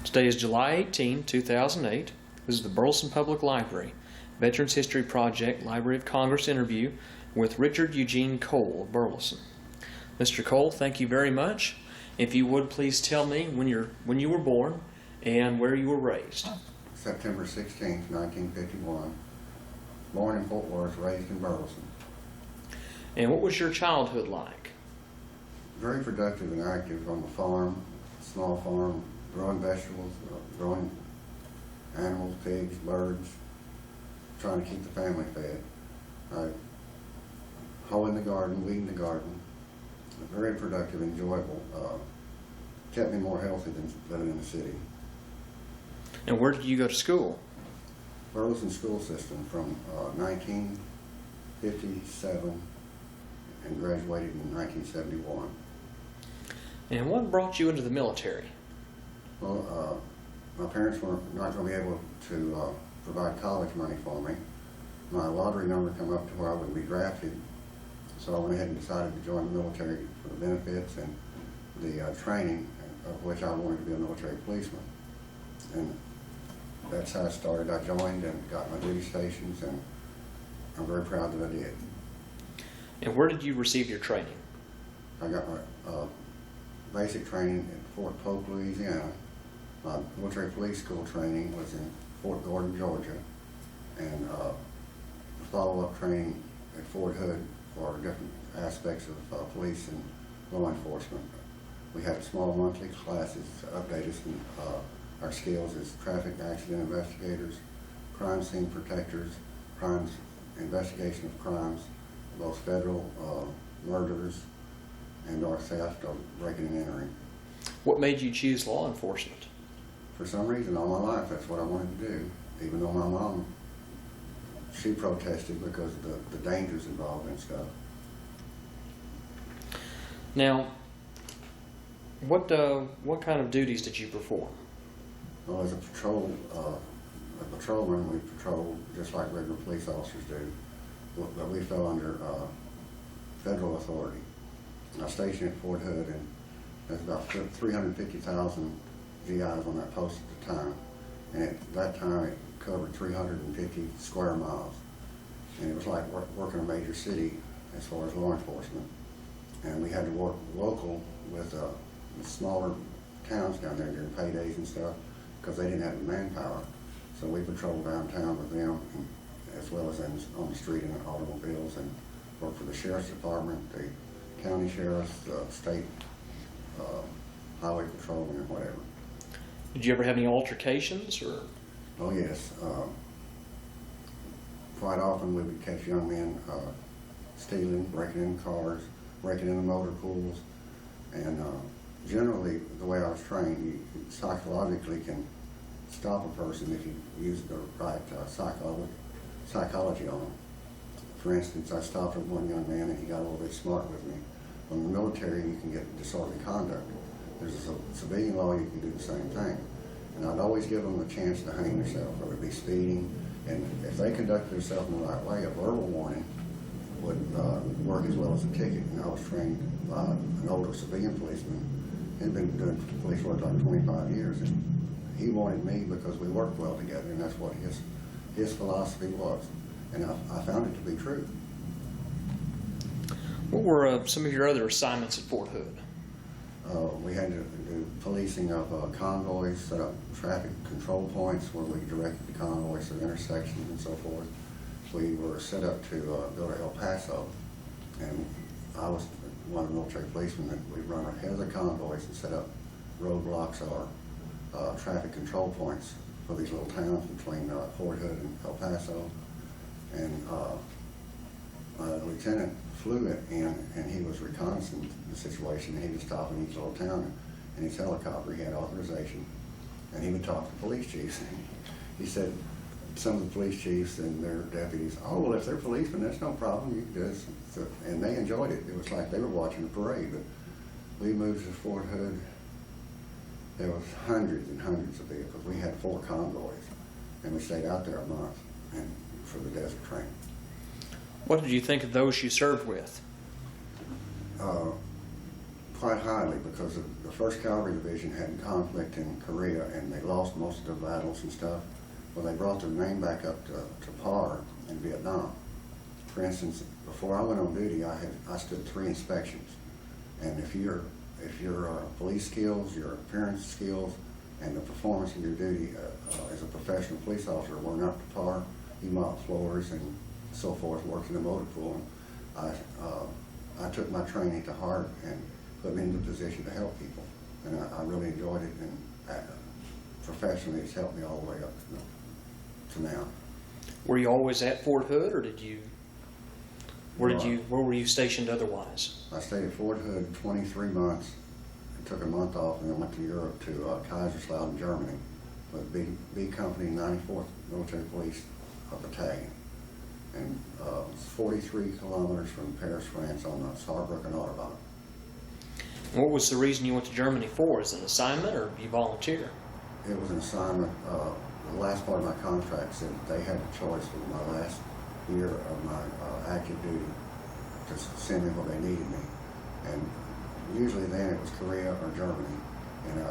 Today is July 18, 2008. This is the Burleson Public Library Veterans History Project Library of Congress interview with Richard Eugene Cole of Burleson. Mr. Cole, thank you very much. If you would please tell me when you were born and where you were raised. September 16, 1951. Born in Fort Worth, raised in Burleson. And what was your childhood like? Very productive and active on the farm, small farm, growing vegetables, growing animals, pigs, birds, trying to keep the family fed. Hoeing the garden, weeding the garden. Very productive, enjoyable. Kept me more healthy than living in the city. And where did you go to school? Burleson school system from 1957 and graduated in 1971. And what brought you into the military? Well, my parents were not going to be able to provide college money for me. My lottery number come up to where I would be drafted, so I went ahead and decided to join the military for the benefits and the training, of which I wanted to be a military policeman. And that's how I started. I joined and got my duty stations, and I'm very proud that I did. And where did you receive your training? I got my basic training at Fort Polk, Louisiana. My military police school training was in Fort Gordon, Georgia, and follow-up training at Fort Hood for different aspects of police and law enforcement. We had small monthly classes to update us in our skills as traffic accident investigators, crime scene protectors, investigation of crimes, both federal murders and or theft or breaking and entering. What made you choose law enforcement? For some reason, all my life, that's what I wanted to do, even though my mom, she protested because of the dangers involved and stuff. Now, what kind of duties did you perform? Well, as a patrolman, we patrolled just like regular police officers do, but we fell under federal authority. I was stationed at Fort Hood, and there's about 350,000 GIs on that post at the time, and at that time it covered 350 square miles, and it was like working a major city as far as law enforcement. And we had to work local with smaller towns down there during paydays and stuff, because they didn't have the manpower. So we patrolled downtown with them, and, as well as on the street in automobiles, and worked for the sheriff's department, the county sheriffs, the state highway patrolman, and whatever. Did you ever have any altercations, or? Oh yes. Quite often we would catch young men stealing, breaking in cars, breaking into motor pools, and generally the way I was trained, you psychologically can stop a person if you use the right psychology on them. For instance, I stopped one young man and he got a little bit smart with me. In the military, you can get disorderly conduct. There's a civilian law, you can do the same thing. And I'd always give them the chance to hang themselves, whether it be speeding. And if they conducted themselves in the right way, a verbal warning would work as well as a ticket. And I was trained by an older civilian policeman. He'd been doing police work like 25 years. And he wanted me because we worked well together, and that's what his philosophy was. And I found it to be true. What were some of your other assignments at Fort Hood? We had to do policing of convoys, set up traffic control points where we directed the convoys through intersections and so forth. We were set up to go to El Paso, and I was one of the military policemen that we run ahead of the convoys and set up roadblocks or traffic control points for these little towns between Fort Hood and El Paso. And a lieutenant flew it in, and he was reconnaissance the situation, and he would stop in each little town in his helicopter. He had authorization, and he would talk to police chiefs. He said some of the police chiefs and their deputies, oh, well, if they're policemen, that's no problem, you can do this. So, and they enjoyed it. It was like they were watching a parade. But we moved to Fort Hood. There was hundreds and hundreds of vehicles. We had 4 convoys, and we stayed out there a month and for the desert training. What did you think of those you served with? quite highly because the 1st Cavalry Division had conflict in Korea and they lost most of their battles and stuff. Well, they brought their name back up to par in Vietnam. For instance, before I went on duty, I stood 3 inspections. And if your police skills, your appearance skills, and the performance of your duty as a professional police officer weren't up to par, you mopped floors and so forth, worked in the motor pool. I took my training to heart and put me in the position to help people. And I really enjoyed it, and professionally it's helped me all the way up to now. Were you always at Fort Hood, or where were you stationed otherwise? I stayed at Fort Hood 23 months and took a month off, and then went to Europe to Kaiserslautern, Germany, with B Company 94th Military Police Battalion. And it's 43 kilometers from Paris, France on the Saarbrücken Autobahn. What was the reason you went to Germany for? Is it an assignment, or you volunteer? It was an assignment. The last part of my contract said they had a choice for my last year of my active duty to send me where they needed me. And usually then it was Korea or Germany. And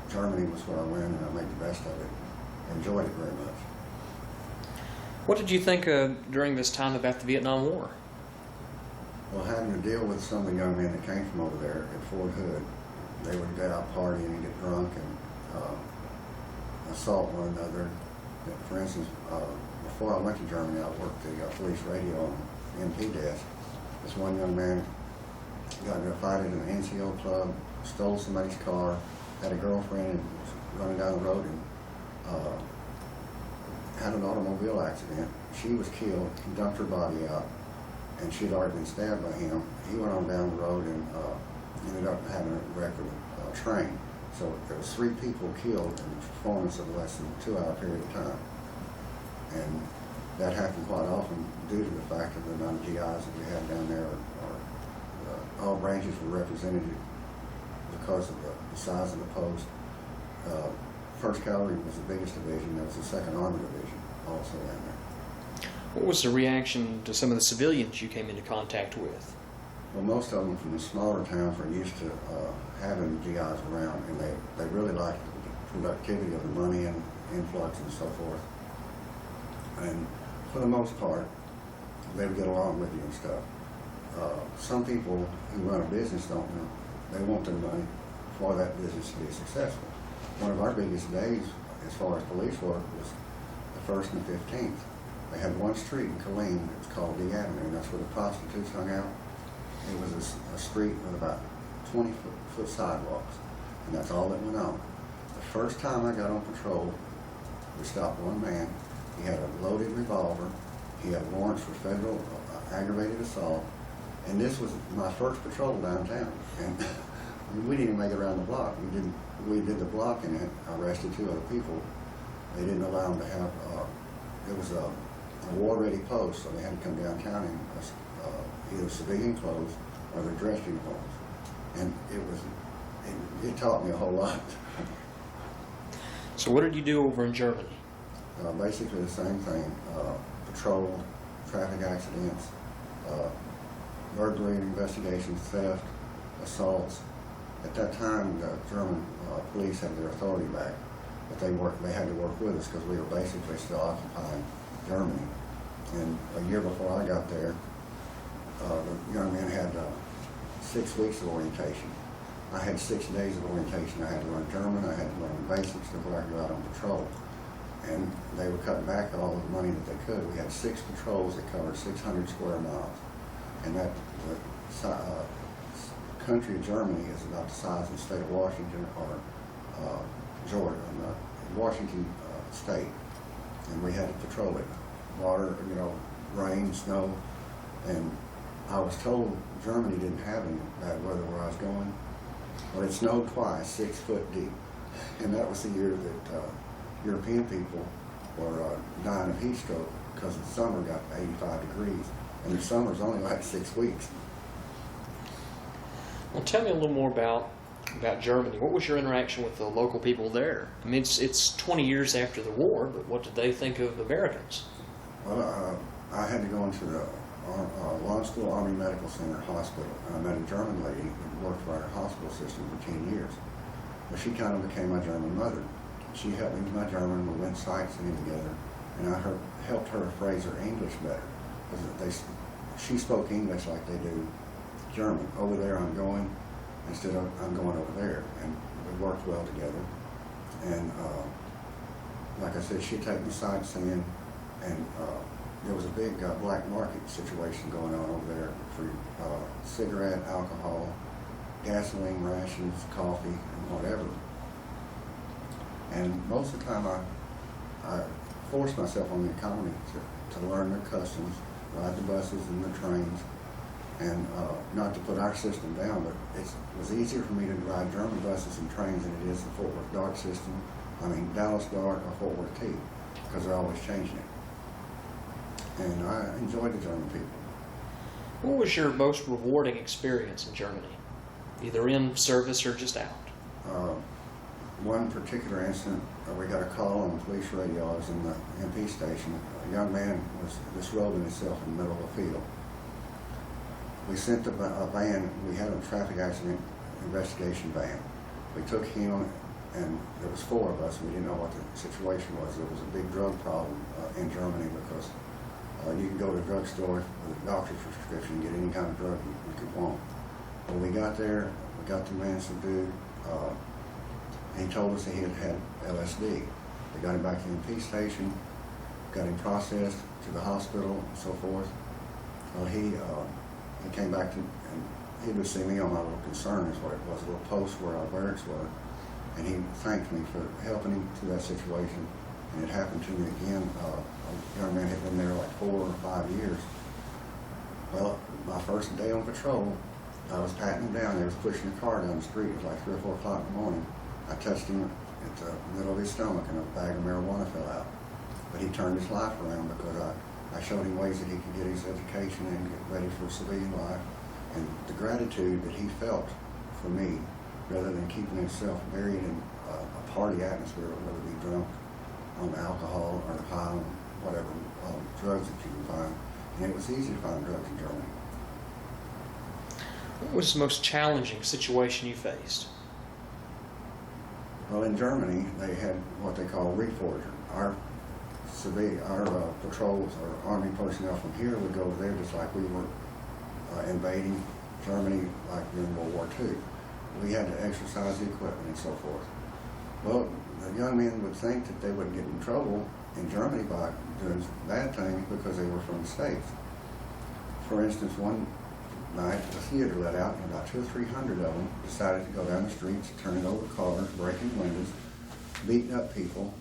Germany was where I went, and I made the best of it. Enjoyed it very much. What did you think during this time about the Vietnam War? Well, having to deal with some of the young men that came from over there at Fort Hood, they would get out partying and get drunk and assault one another. For instance, before I went to Germany, I worked the police radio on MP desk. This one young man got in a fight at an NCO club, stole somebody's car, had a girlfriend, and was running down the road and had an automobile accident. She was killed. He dumped her body out, and she'd already been stabbed by him. He went on down the road and ended up having a wreck of a train. So there was 3 people killed in the performance of less than a 2-hour period of time. And that happened quite often due to the fact of the amount of GIs that we had down there. All branches were represented because of the size of the post. 1st Cavalry was the biggest division. There was the 2nd Army Division also down there. What was the reaction to some of the civilians you came into contact with? Well, most of them from the smaller towns were used to having GIs around, and they really liked the productivity of the money and influx and so forth. And for the most part, they would get along with you and stuff. Some people who run a business don't know. They want their money for that business to be successful. One of our biggest days as far as police work was the 1st and 15th. They had one street in Killeen, it was called D Avenue, and that's where the prostitutes hung out. It was a street with about 20-foot sidewalks, and that's all that went on. The first time I got on patrol, we stopped one man. He had a loaded revolver. He had warrants for federal aggravated assault, and this was my first patrol downtown. And we didn't even make it around the block. We did the block and arrested 2 other people. They didn't allow them to have. It was a war-ready post, so they had to come downtown in either civilian clothes or their dress uniforms. And it taught me a whole lot. So what did you do over in Germany? Basically the same thing. Patrol, traffic accidents, burglary investigations, theft, assaults. At that time, the German police had their authority back, but they had to work with us because we were basically still occupying Germany. And a year before I got there, the young men had 6 weeks of orientation. I had 6 days of orientation. I had to learn German. I had to learn the basics before I could go out on patrol. And they were cutting back all the money that they could. We had 6 patrols that covered 600 square miles. And that the country of Germany is about the size of the state of Washington or Georgia, Washington state. And we had to patrol it. Water, rain, snow. And I was told Germany didn't have any bad weather where I was going. Well, it snowed twice, 6 foot deep. And that was the year that European people were dying of heat stroke because the summer got 85 degrees. And the summer's only like 6 weeks. Well, tell me a little more about Germany. What was your interaction with the local people there? I mean, it's 20 years after the war, but what did they think of Americans? Well, I had to go into the Law School Army Medical Center Hospital. I met a German lady who worked for our hospital system for 10 years. But she kind of became my German mother. She helped me with my German. We went sightseeing together, and I helped her phrase her English better. Because she spoke English like they do German. Over there I'm going, instead of I'm going over there. And we worked well together. And like I said, she'd take me sightseeing, and there was a big black market situation going on over there for cigarette, alcohol, gasoline rations, coffee, and whatever. And most of the time I forced myself on the economy to learn their customs, ride the buses and the trains, and not to put our system down, but it was easier for me to ride German buses and trains than it is the Fort Worth DART system. I mean, Dallas DART or Fort Worth T, because they're always changing it. And I enjoyed the German people. What was your most rewarding experience in Germany, either in service or just out? One particular incident, we got a call on the police radio. I was in the MP station. A young man was disrobing himself in the middle of a field. We sent a van. We had a traffic accident investigation van. We took him, and there was 4 of us. We didn't know what the situation was. There was a big drug problem in Germany because you can go to a drugstore with a doctor's prescription and get any kind of drug you could want. When we got there, we got the man subdued. And he told us that he had LSD. We got him back to the MP station, got him processed to the hospital and so forth. Well, he came back to, and he would see me on my little concern is what it was, a little post where our barracks were. And he thanked me for helping him through that situation. And it happened to me again. A young man had been there like 4 or 5 years. Well, my first day on patrol, I was patting him down. They was pushing a car down the street. It was like 3 or 4 o'clock in the morning. I touched him at the middle of his stomach, and a bag of marijuana fell out. But he turned his life around because I showed him ways that he could get his education and get ready for civilian life. And the gratitude that he felt for me, rather than keeping himself buried in a party atmosphere, whether it be drunk on alcohol or high on whatever drugs that you can find. And it was easy to find drugs in Germany. What was the most challenging situation you faced? Well, in Germany, they had what they call reforger. Our patrols or army personnel from here would go over there just like we were invading Germany like during World War II. We had to exercise the equipment and so forth. Well, the young men would think that they wouldn't get in trouble in Germany by doing bad things because they were from the States. For instance, one night the theater let out, and about 200 or 300 of them decided to go down the streets, turning over cars, breaking windows, beating up people,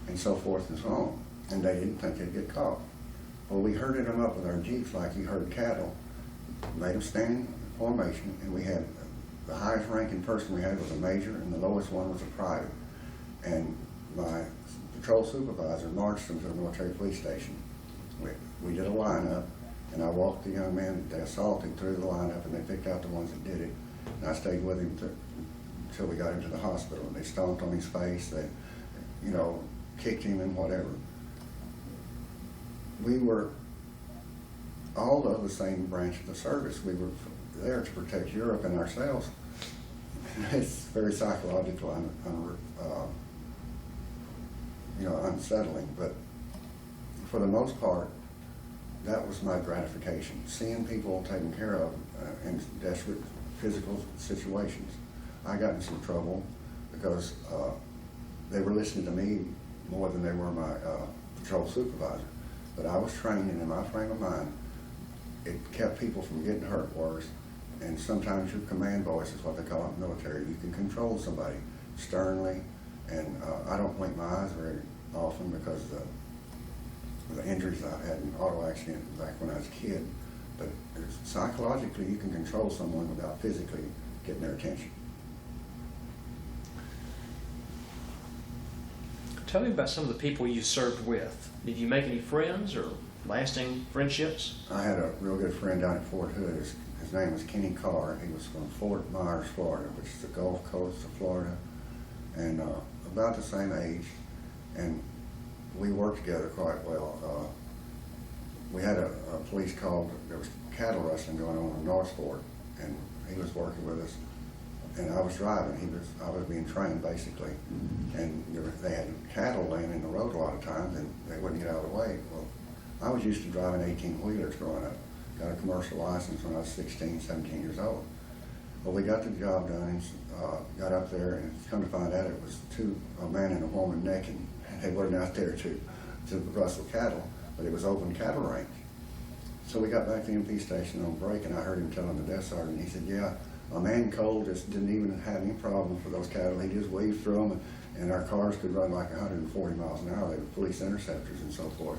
and so forth and so on. And they didn't think they'd get caught. Well, we herded them up with our jeeps like you herd cattle, made them stand in formation, and we had the highest ranking person we had was a major, and the lowest one was a private. And my patrol supervisor marched them to the military police station. We did a lineup, and I walked the young man they assaulted through the lineup, and they picked out the ones that did it. And I stayed with him until we got into the hospital. And they stomped on his face, they, kicked him and whatever. We were all of the same branch of the service. We were there to protect Europe and ourselves. It's very psychological and unsettling, but for the most part, that was my gratification, seeing people taken care of in desperate physical situations. I got in some trouble because they were listening to me more than they were my patrol supervisor. But I was trained, and in my frame of mind, it kept people from getting hurt worse. And sometimes your command voice is what they call it in the military. You can control somebody sternly, and I don't blink my eyes very often because the injuries I had in an auto accident back when I was a kid. But psychologically, you can control someone without physically getting their attention. Tell me about some of the people you served with. Did you make any friends or lasting friendships? I had a real good friend down at Fort Hood. His name was Kenny Carr. He was from Fort Myers, Florida, which is the Gulf Coast of Florida, and about the same age. And we worked together quite well. we had a police call. There was cattle rustling going on in North Fork, and he was working with us, and I was driving. I was being trained basically, and they had cattle laying in the road a lot of times, and they wouldn't get out of the way. Well, I was used to driving 18-wheelers growing up. Got a commercial license when I was 16, 17 years old. Well, we got the job done, and got up there, and come to find out it was a man and a woman naked. They weren't out there to rustle cattle, but it was open cattle range. So we got back to the MP station on break, and I heard him telling the desk sergeant, he said, yeah, a man Cole just didn't even have any problem for those cattle. He just weaved through them, and our cars could run like 140 miles an hour. They were police interceptors and so forth.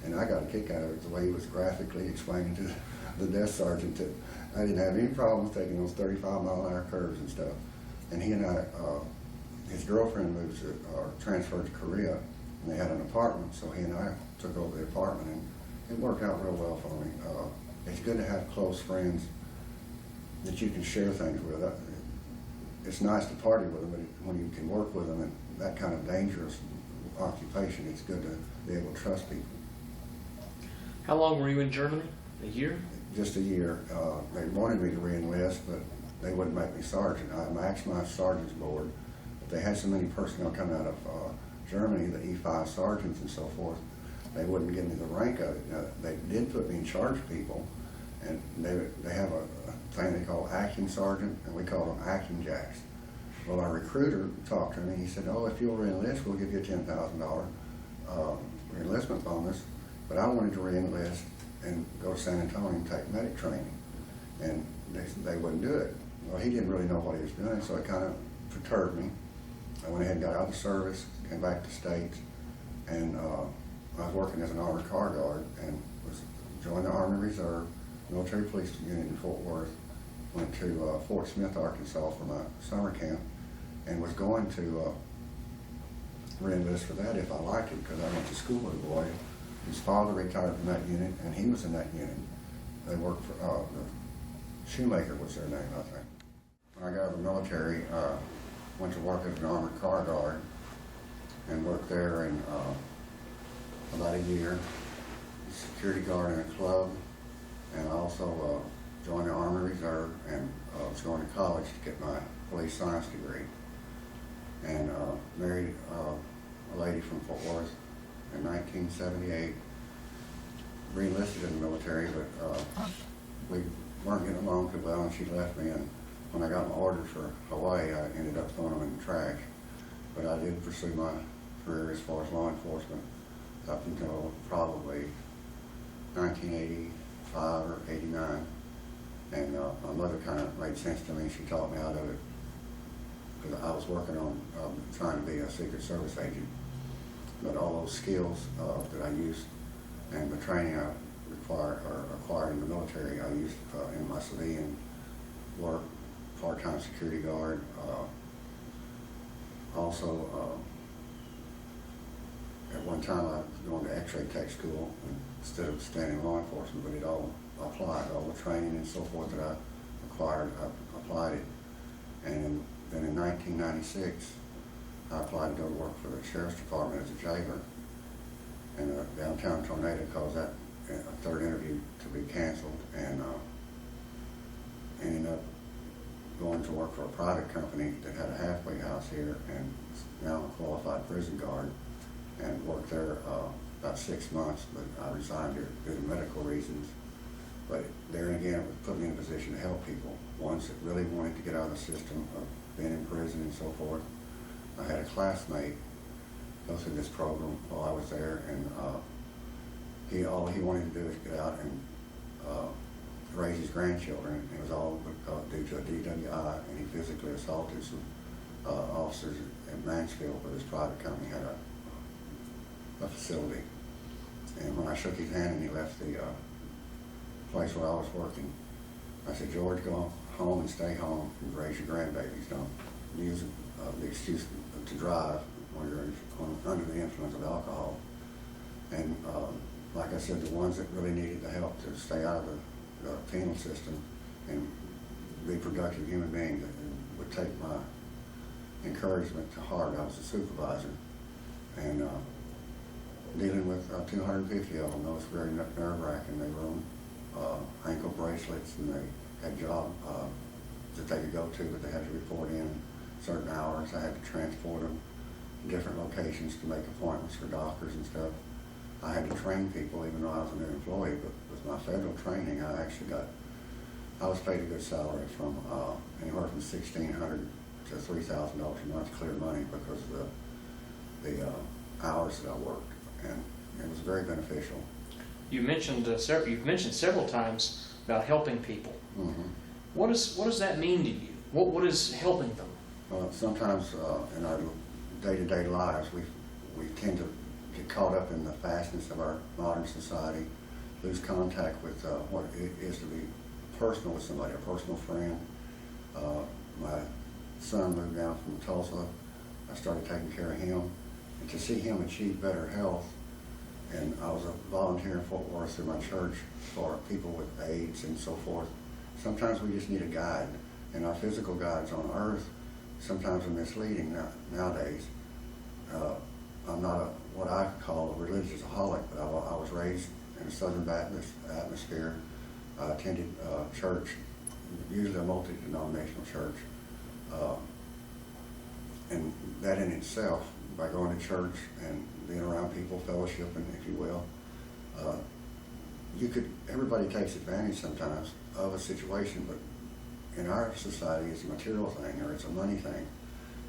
And I got a kick out of it, the way he was graphically explaining to the desk sergeant that I didn't have any problems taking those 35-mile-an-hour curves and stuff. And he and I, his girlfriend moved to, or transferred to Korea, and they had an apartment, so he and I took over the apartment, and it worked out real well for me. It's good to have close friends that you can share things with. It's nice to party with them, but when you can work with them in that kind of dangerous occupation, it's good to be able to trust people. How long were you in Germany? A year? Just a year. They wanted me to re-enlist, but they wouldn't make me sergeant. I maxed my sergeant's board, but they had so many personnel coming out of Germany, the E5 sergeants and so forth, they wouldn't give me the rank of it. Now, they did put me in charge of people, and they have a thing they call acting sergeant, and we call them acting jacks. Well, our recruiter talked to me. He said, oh, if you'll re-enlist, we'll give you a $10,000 re-enlistment bonus. But I wanted to re-enlist and go to San Antonio and take medic training, and they wouldn't do it. Well, he didn't really know what he was doing, so it kind of perturbed me. I went ahead and got out of the service, came back to States, and I was working as an armored car guard and joined the Army Reserve, military police unit in Fort Worth, went to Fort Smith, Arkansas for my summer camp, and was going to re-enlist for that if I liked it, because I went to school with a boy. His father retired from that unit, and he was in that unit. They worked for, the Shoemaker was their name, I think. When I got out of the military, went to work as an armored car guard, and worked there in about a year, security guard in a club, and I also joined the Army Reserve, and was going to college to get my police science degree, and married a lady from Fort Worth in 1978, re-enlisted in the military, but we weren't getting along too well, and she left me, and when I got my orders for Hawaii, I ended up throwing them in the trash. But I did pursue my career as far as law enforcement up until probably 1985 or 89, and my mother kind of made sense to me. She taught me out of it, because I was working on trying to be a Secret Service agent. But all those skills that I used and the training I acquired in the military, I used in my civilian work, part-time security guard. Also, at one time I was going to X-ray tech school instead of staying in law enforcement, but it all applied, all the training and so forth that I acquired, I applied it. And then in 1996, I applied to go to work for the Sheriff's Department as a jailer, and a downtown tornado caused that third interview to be canceled, and ended up going to work for a private company that had a halfway house here, and now I'm a qualified prison guard, and worked there about 6 months, but I resigned due to medical reasons. But there again, it put me in a position to help people, ones that really wanted to get out of the system of being in prison and so forth. I had a classmate go through this program while I was there, and all he wanted to do was get out and raise his grandchildren. It was all due to a DWI, and he physically assaulted some officers at Mansfield, where this private company had a facility. And when I shook his hand and he left the place where I was working, I said, George, go home and stay home and raise your grandbabies. Don't use the excuse to drive when you're under the influence of alcohol. And like I said, the ones that really needed the help to stay out of the penal system and be productive human beings would take my encouragement to heart. I was a supervisor, and dealing with 250 of them. Those were very nerve-wracking. They were on ankle bracelets, and they had job that they could go to, but they had to report in certain hours. I had to transport them to different locations to make appointments for doctors and stuff. I had to train people even though I was a new employee, but with my federal training, I was paid a good salary from anywhere from $1,600 to $3,000 a month clear money because of the hours that I worked, and it was very beneficial. You mentioned you've mentioned several times about helping people. Mm-hmm. What does that mean to you? What is helping them? Sometimes in our day-to-day lives, we tend to get caught up in the fastness of our modern society, lose contact with what it is to be personal with somebody, a personal friend. My son moved down from Tulsa. I started taking care of him, and to see him achieve better health. And I was a volunteer in Fort Worth through my church for people with AIDS and so forth. Sometimes we just need a guide, and our physical guides on earth sometimes are misleading nowadays. I'm not what I call a religious-aholic, but I was raised in a Southern Baptist atmosphere. I attended church, usually a multi-denominational church, and that in itself, by going to church and being around people, fellowshipping, if you will, everybody takes advantage sometimes of a situation, but in our society it's a material thing or it's a money thing,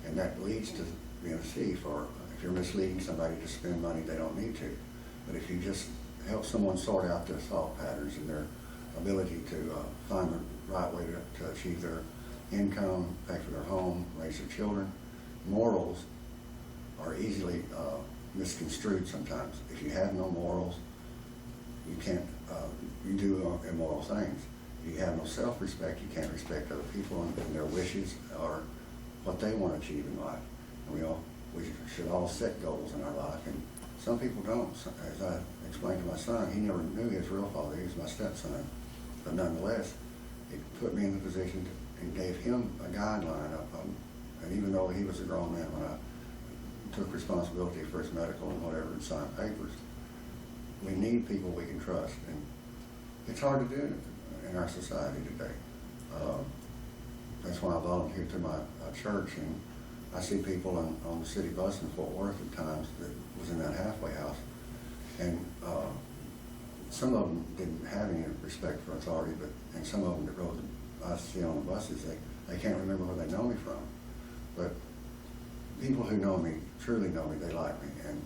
and that leads to being a thief, or if you're misleading somebody to spend money they don't need to. But if you just help someone sort out their thought patterns and their ability to find the right way to achieve their income, pay for their home, raise their children, morals are easily misconstrued sometimes. If you have no morals, you can't, you do immoral things. If you have no self-respect, you can't respect other people and their wishes or what they want to achieve in life. And we should all set goals in our life, and some people don't. As I explained to my son, he never knew his real father. He was my stepson. But nonetheless, it put me in the position and gave him a guideline. And even though he was a grown man when I took responsibility for his medical and whatever and signed papers, we need people we can trust. And it's hard to do in our society today. That's why I volunteered to my church, and I see people on the city bus in Fort Worth at times that was in that halfway house, and some of them didn't have any respect for authority, and some of them that rode I see on the buses, they can't remember where they know me from. But people who know me, truly know me, they like me, and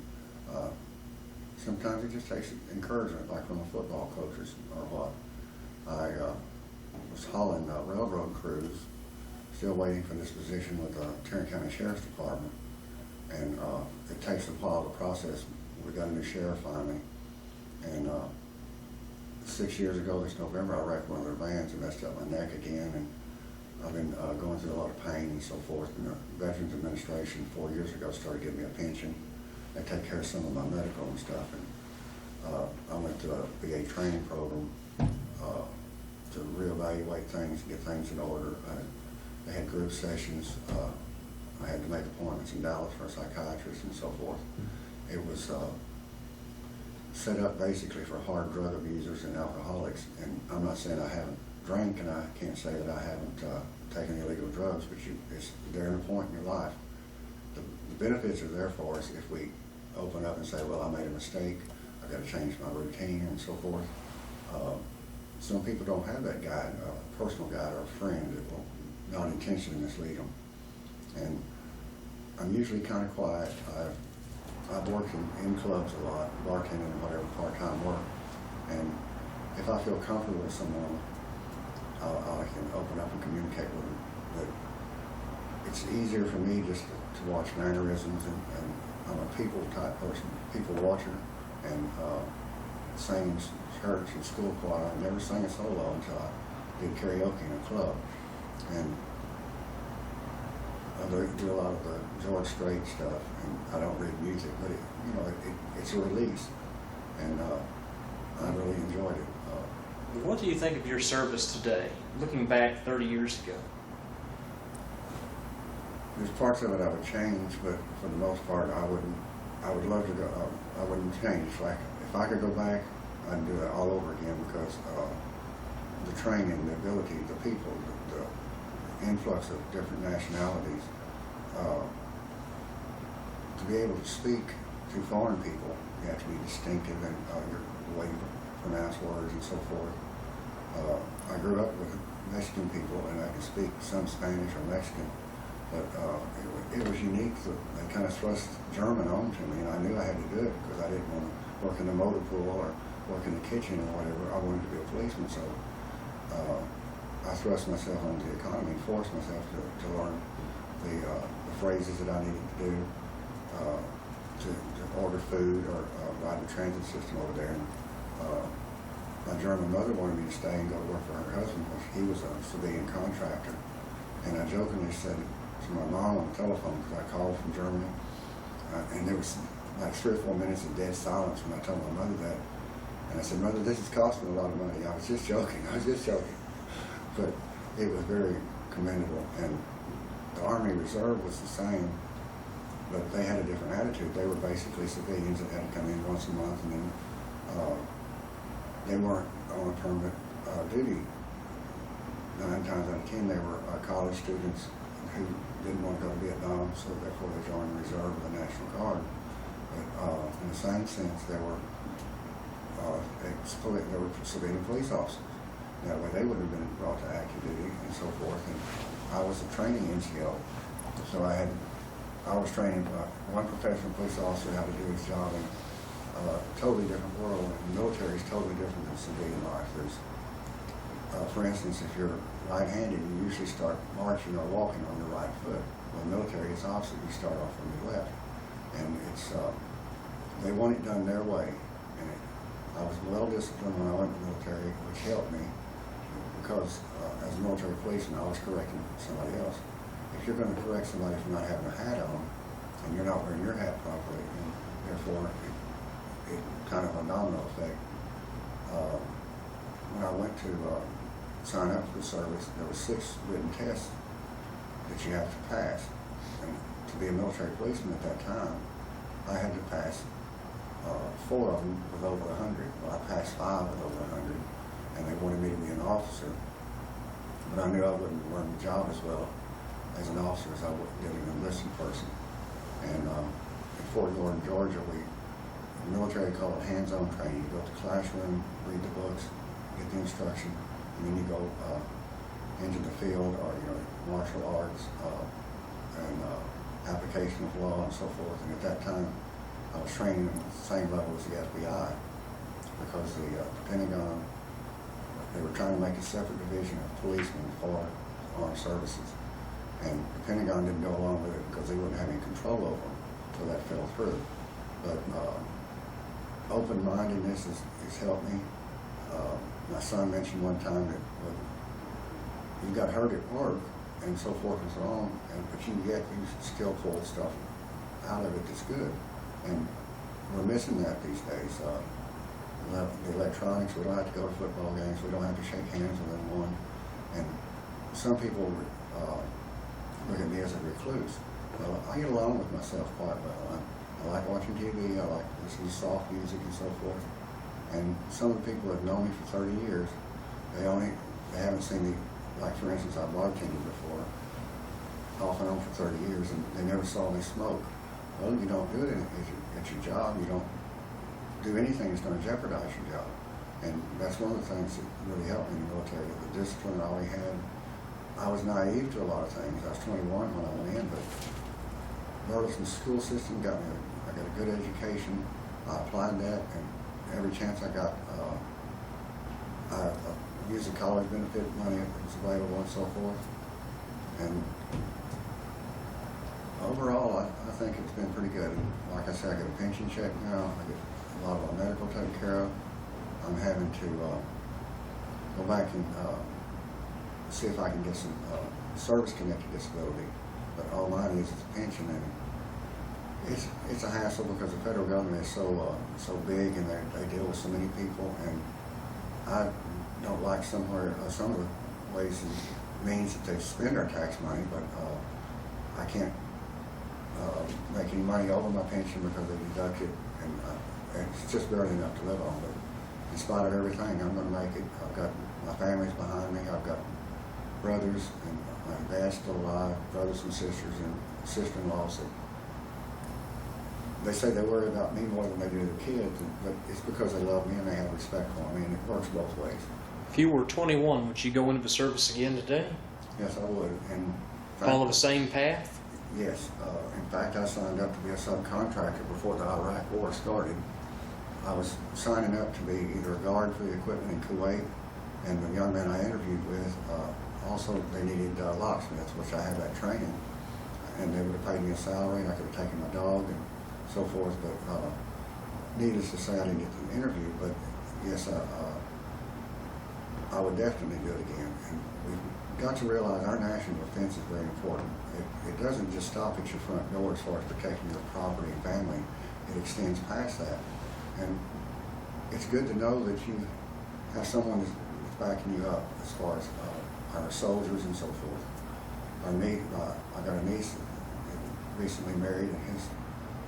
sometimes it just takes encouragement, like from a football coach or what. I was hauling railroad crews, still waiting for this position with the Tarrant County Sheriff's Department, and it takes a while to process. We got a new sheriff finally, and 6 years ago this November I wrecked one of their vans and messed up my neck again, and I've been going through a lot of pain and so forth. And the Veterans Administration 4 years ago started giving me a pension. They take care of some of my medical and stuff, and I went to a VA training program to reevaluate things and get things in order. They had group sessions. I had to make appointments in Dallas for a psychiatrist and so forth. It was set up basically for hard drug abusers and alcoholics, and I'm not saying I haven't drank, and I can't say that I haven't taken illegal drugs, but they're in a point in your life. The benefits are there for us if we open up and say, well, I made a mistake, I've got to change my routine and so forth. Some people don't have that guide, a personal guide or a friend that will not intentionally mislead them. And I'm usually kind of quiet. I've worked in clubs a lot, bartending and whatever, part-time work. And if I feel comfortable with someone, I can open up and communicate with them. But it's easier for me just to watch mannerisms, and I'm a people type person, people watcher, and sang in church and school choir. I never sang a solo until I did karaoke in a club. And I do a lot of the George Strait stuff, and I don't read music, but it's a release, and I really enjoyed it. What do you think of your service today, looking back 30 years ago? There's parts of it I would change, but for the most part, I wouldn't I would love to go, I wouldn't change. Like, if I could go back, I'd do it all over again because the training, the ability, the people, the influx of different nationalities, to be able to speak to foreign people, you have to be distinctive in your way you pronounce words and so forth. I grew up with Mexican people and I could speak some Spanish or Mexican, but it was unique that they kind of thrust German onto me, and I knew I had to do it because I didn't want to work in the motor pool or work in the kitchen or whatever. I wanted to be a policeman, so I thrust myself onto the economy and forced myself to learn the phrases that I needed to do to order food or ride the transit system over there. And, my German mother wanted me to stay and go to work for her husband because he was a civilian contractor. And I jokingly said to my mom on the telephone, because I called from Germany, and there was like 3 or 4 minutes of dead silence when I told my mother that. And I said, Mother, this is costing a lot of money. I was just joking. But it was very commendable. And the Army Reserve was the same, but they had a different attitude. They were basically civilians that had to come in once a month, and then they weren't on a permanent duty. 9 times out of 10, they were college students who didn't want to go to Vietnam, so therefore they joined the Reserve or the National Guard. But in the same sense, they were civilian police officers. That way they would have been brought to active duty and so forth. And I was a training NCO, so I was training one professional police officer how to do his job in a totally different world. And the military is totally different than civilian life. There's, for instance, if you're right-handed, you usually start marching or walking on your right foot. Well, military is opposite. You start off from your left. And it's, they want it done their way. And I was well-disciplined when I went to the military, which helped me because as a military policeman, I was correcting somebody else. If you're going to correct somebody for not having a hat on, and you're not wearing your hat properly, and therefore it kind of a domino effect. When I went to sign up for the service, there were 6 written tests that you have to pass. And to be a military policeman at that time, I had to pass 4 of them with over 100. Well, I passed 5 with over 100, and they wanted me to be an officer. But I knew I wouldn't learn the job as well as an officer as I did an enlisted person. And at Fort Gordon, Georgia, the military called it hands-on training. You go to the classroom, read the books, get the instruction, and then you go into the field or martial arts and application of law and so forth. And at that time, I was training at the same level as the FBI because the Pentagon, they were trying to make a separate division of policemen for armed services. And the Pentagon didn't go along with it because they wouldn't have any control over them until that fell through. But open-mindedness has helped me. My son mentioned one time that you got hurt at work and so forth and so on, but you still pull stuff out of it that's good. And we're missing that these days. The electronics, we don't have to go to football games, we don't have to shake hands with anyone. And some people look at me as a recluse. Well, I get along with myself quite well. I like watching TV, I like listening to soft music and so forth. And some of the people that have known me for 30 years, they haven't seen me, like for instance, I bartended before, off and on for 30 years, and they never saw me smoke. Well, you don't do it at your job. You don't do anything that's going to jeopardize your job. And that's one of the things that really helped me in the military, the discipline I always had. I was naive to a lot of things. I was 21 when I went in, but Burleson school system I got a good education. I applied that, and every chance I got, I used the college benefit money that was available and so forth. And overall, I think it's been pretty good. Like I said, I get a pension check now. I get a lot of my medical taken care of. I'm having to go back and see if I can get some service-connected disability. But all mine is a pension, and it's a hassle because the federal government is so big, and they deal with so many people, and I don't like some of the ways and means that they spend our tax money, but I can't make any money over my pension because they deduct it, and it's just barely enough to live on. But in spite of everything, I'm going to make it. I've got my family's behind me. I've got brothers, and my dad's still alive, brothers and sisters, and sister-in-laws that they say they worry about me more than they do their kids, but it's because they love me and they have respect for me, and it works both ways. If you were 21, would you go into the service again today? Yes, I would. And Follow the same path? yes. In fact, I signed up to be a subcontractor before the Iraq War started. I was signing up to be either a guard for the equipment in Kuwait, and the young men I interviewed with, also they needed locksmiths, which I had that training, and they would have paid me a salary, and I could have taken my dog and so forth, but needless to say, I didn't get the interview, but yes, I would definitely do it again. And we've got to realize our national defense is very important. It doesn't just stop at your front door as far as protecting your property and family. It extends past that. And it's good to know that you have someone that's backing you up as far as our soldiers and so forth. I got a niece that recently married, and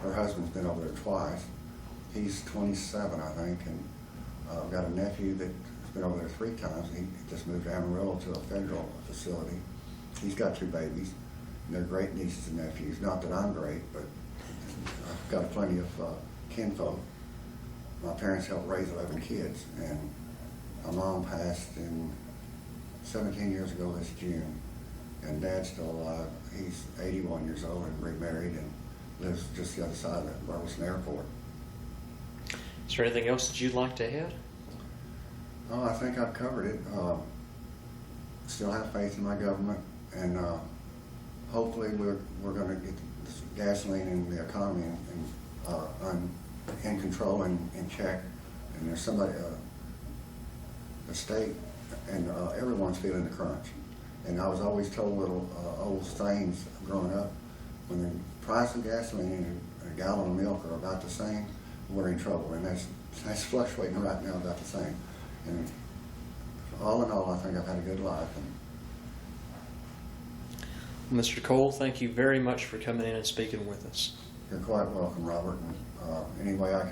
her husband's been over there twice. He's 27, I think, and I've got a nephew that's been over there 3 times. He just moved to Amarillo to a federal facility. He's got 2 babies, and they're great nieces and nephews. Not that I'm great, but I've got plenty of kinfolk. My parents helped raise 11 kids, and my mom passed 17 years ago this June, and Dad's still alive. He's 81 years old and remarried and lives just the other side of the Burleson airport. Is there anything else that you'd like to add? Oh, I think I've covered it. Still have faith in my government, and hopefully we're going to get this gasoline and the economy in control and in check. And there's somebody, the state, and everyone's feeling the crunch. And I was always told little old sayings growing up: when the price of gasoline and a gallon of milk are about the same, we're in trouble. And that's fluctuating right now about the same. And all in all, I think I've had a good life. And Mr. Cole, thank you very much for coming in and speaking with us. you're quite welcome, Robert. And any way I can